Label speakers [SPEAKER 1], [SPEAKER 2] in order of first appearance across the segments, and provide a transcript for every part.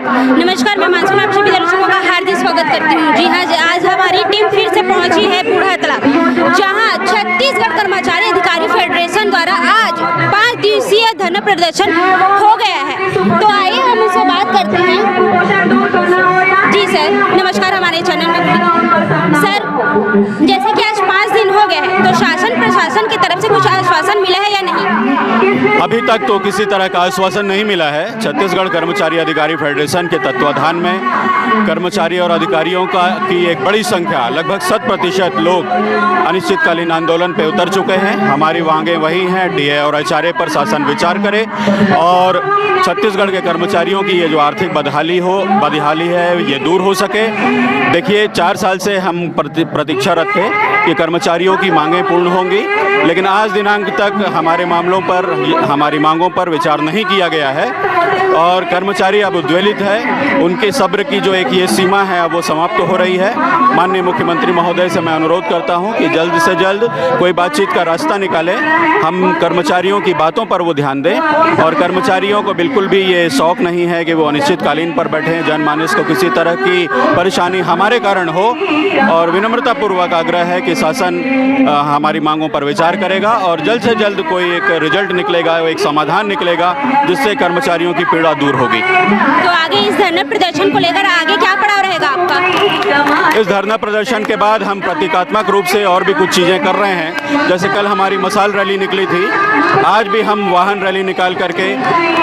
[SPEAKER 1] नमस्कार, मैं मानसून आप सभी दर्शकों का हार्दिक स्वागत करती हूँ। जी हाँ, आज हमारी टीम फिर से पहुंची है बूढ़ा तालाब, जहां छत्तीसगढ़ कर्मचारी अधिकारी फेडरेशन द्वारा आज 5 दिवसीय धरना प्रदर्शन हो गया है। तो आइए हम इससे बात करते हैं। जी सर, नमस्कार हमारे चैनल में। सर, जैसे कि आज 5 दिन हो गए हैं, तो शासन प्रशासन की तरफ से कुछ आश्वासन मिला है या नहीं?
[SPEAKER 2] अभी तक तो किसी तरह का आश्वासन नहीं मिला है। छत्तीसगढ़ कर्मचारी अधिकारी फेडरेशन के तत्वाधान में कर्मचारी और अधिकारियों की एक बड़ी संख्या, लगभग 100% लोग अनिश्चितकालीन आंदोलन पे उतर चुके हैं। हमारी मांगें वही हैं, डीए और एचआरए पर शासन विचार करे और छत्तीसगढ़ के कर्मचारियों की ये जो आर्थिक बदहाली है ये दूर हो सके। देखिए, 4 साल से हम प्रतीक्षारत थे कि कर्मचारियों की मांगें पूर्ण होंगी, लेकिन आज दिनांक तक हमारी मांगों पर विचार नहीं किया गया है और कर्मचारी अब उद्वेलित है। उनके सब्र की जो एक ये सीमा है अब वो समाप्त हो रही है। माननीय मुख्यमंत्री महोदय से मैं अनुरोध करता हूं कि जल्द से जल्द कोई बातचीत का रास्ता निकालें। हम कर्मचारियों की बातों पर वो ध्यान दें और कर्मचारियों को बिल्कुल भी ये शौक नहीं है कि वो अनिश्चितकालीन पर बैठें, जनमानस को किसी तरह की परेशानी हमारे कारण हो। और विनम्रतापूर्वक आग्रह है कि शासन हमारी मांगों पर विचार करेगा और जल्द से जल्द कोई एक रिजल्ट निकलेगा, एक समाधान निकलेगा जिससे कर्मचारियों की पीड़ा दूर होगी।
[SPEAKER 1] तो आगे इस धरना प्रदर्शन को लेकर आगे क्या पड़ाव रहेगा आपका?
[SPEAKER 2] इस धरना प्रदर्शन के बाद हम प्रतीकात्मक रूप से और भी कुछ चीज़ें कर रहे हैं। जैसे कल हमारी मसाल रैली निकली थी, आज भी हम वाहन रैली निकाल करके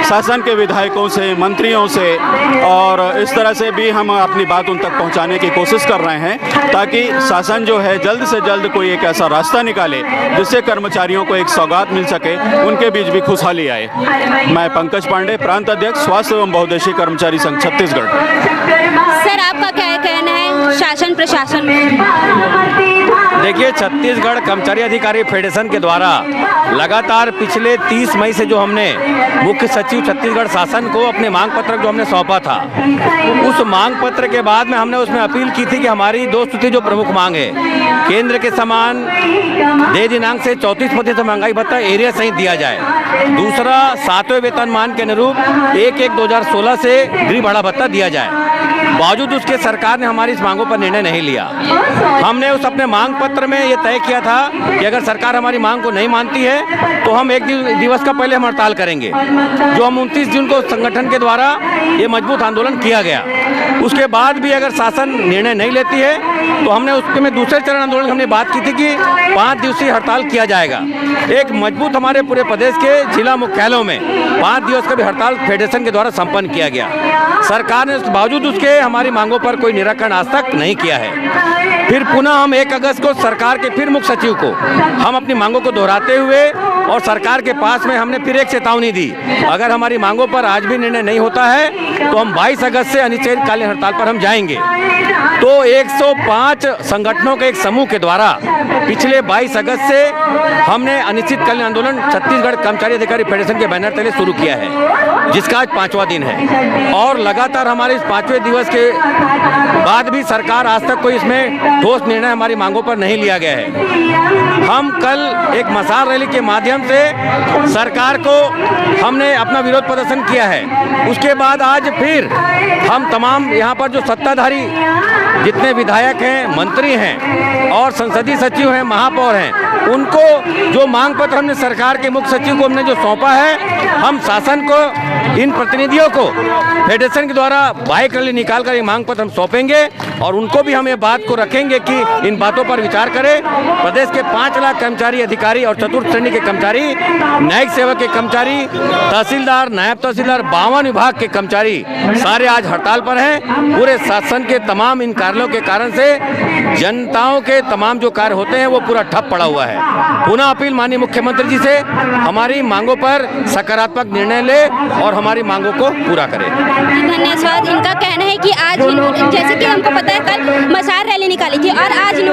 [SPEAKER 2] शासन के विधायकों से, मंत्रियों से और इस तरह से भी हम अपनी बात उन तक पहुंचाने की कोशिश कर रहे हैं ताकि शासन जो है जल्द से जल्द कोई एक ऐसा रास्ता निकाले जिससे कर्मचारियों को एक सौगात मिल सके, उनके बीच भी खुशहाली आए। मैं पंकज पांडे, प्रांत अध्यक्ष, स्वास्थ्य एवं बहुउद्देशीय कर्मचारी संघ छत्तीसगढ़।
[SPEAKER 1] सर, आपका क्या कहना है शासन प्रशासन में?
[SPEAKER 3] देखिए, छत्तीसगढ़ कर्मचारी अधिकारी फेडरेशन के द्वारा लगातार पिछले 30 मई से जो हमने मुख्य सचिव छत्तीसगढ़ शासन को अपने मांग पत्र जो हमने सौंपा था, उस मांग पत्र के बाद में हमने उसमें अपील की थी कि हमारी 2 स्तुति जो प्रमुख मांग है, केंद्र के समान दे दिनांक से 34% महंगाई भत्ता एरिया सहित दिया जाए। दूसरा, 7वें वेतनमान के अनुरूप 1/1/2016 से गृह भाड़ा भत्ता दिया जाए। बावजूद उसके सरकार ने हमारी इस मांगों पर निर्णय नहीं लिया। हमने उस अपने मांग पत्र में ये तय किया था कि अगर सरकार हमारी मांग को नहीं मानती है तो हम 1 दिवस का पहले हम हड़ताल करेंगे, जो हम 29 जून को संगठन के द्वारा ये मजबूत आंदोलन किया गया। उसके बाद भी अगर शासन निर्णय नहीं लेती है तो हमने उसके में दूसरे चरण आंदोलन हमने बात की थी कि 5 दिवसीय हड़ताल किया जाएगा। एक मजबूत हमारे पूरे प्रदेश के जिला मुख्यालयों में 5 दिवस का भी हड़ताल फेडरेशन के द्वारा संपन्न किया गया। सरकार ने बावजूद उसके हमारी मांगों पर कोई निराकरण आज तक नहीं किया है। फिर पुनः हम 1 अगस्त को सरकार के फिर मुख्य सचिव को हम अपनी मांगों को दोहराते हुए और सरकार के पास में हमने फिर एक चेतावनी दी, अगर हमारी मांगों पर आज भी निर्णय नहीं होता है तो हम 22 अगस्त से अनिश्चितकालीन हड़ताल पर हम जाएंगे। तो 105 संगठनों के एक समूह के द्वारा पिछले 22 अगस्त से हमने अनिश्चितकालीन आंदोलन छत्तीसगढ़ कर्मचारी अधिकारी फेडरेशन के बैनर तले शुरू किया है, जिसका आज 5वां दिन है। और लगातार हमारे इस 5वें दिवस के बाद भी सरकार आज तक कोई इसमें ठोस निर्णय हमारी मांगों पर नहीं लिया गया है। हम कल एक मसाल रैली के माध्यम से सरकार को हमने अपना विरोध प्रदर्शन किया है। उसके बाद आज फिर हम तमाम यहाँ पर जो सत्ताधारी जितने विधायक हैं, मंत्री हैं और संसदीय सचिव हैं, महापौर हैं, उनको जो मांग पत्र हमने सरकार के मुख्य सचिव को हमने जो सौंपा है, हम शासन को, इन प्रतिनिधियों को फेडरेशन के द्वारा बाइक रैली निकालकर ये मांग पत्र हम सौंपेंगे और उनको भी हम ये बात को रखेंगे कि इन बातों पर विचार करें। प्रदेश के 5 लाख कर्मचारी अधिकारी और चतुर्थ श्रेणी के कर्मचारी, न्यायिक सेवा के कर्मचारी, तहसीलदार, नायब तहसीलदार, 52 विभाग के कर्मचारी सारे आज हड़ताल पर हैं। पूरे शासन के तमाम इन कार्यों के कारण से जनताओं के तमाम जो कार्य होते हैं वो पूरा ठप पड़ा हुआ है। पुनः अपील माननीय मुख्यमंत्री जी से, हमारी मांगों पर सकारात्मक निर्णय ले और हमारी मांगों को पूरा करें।
[SPEAKER 1] धन्यवाद। इनका कहना है कि आज जैसे कि हमको पता है कल मसाल रैली निकाली थी और आज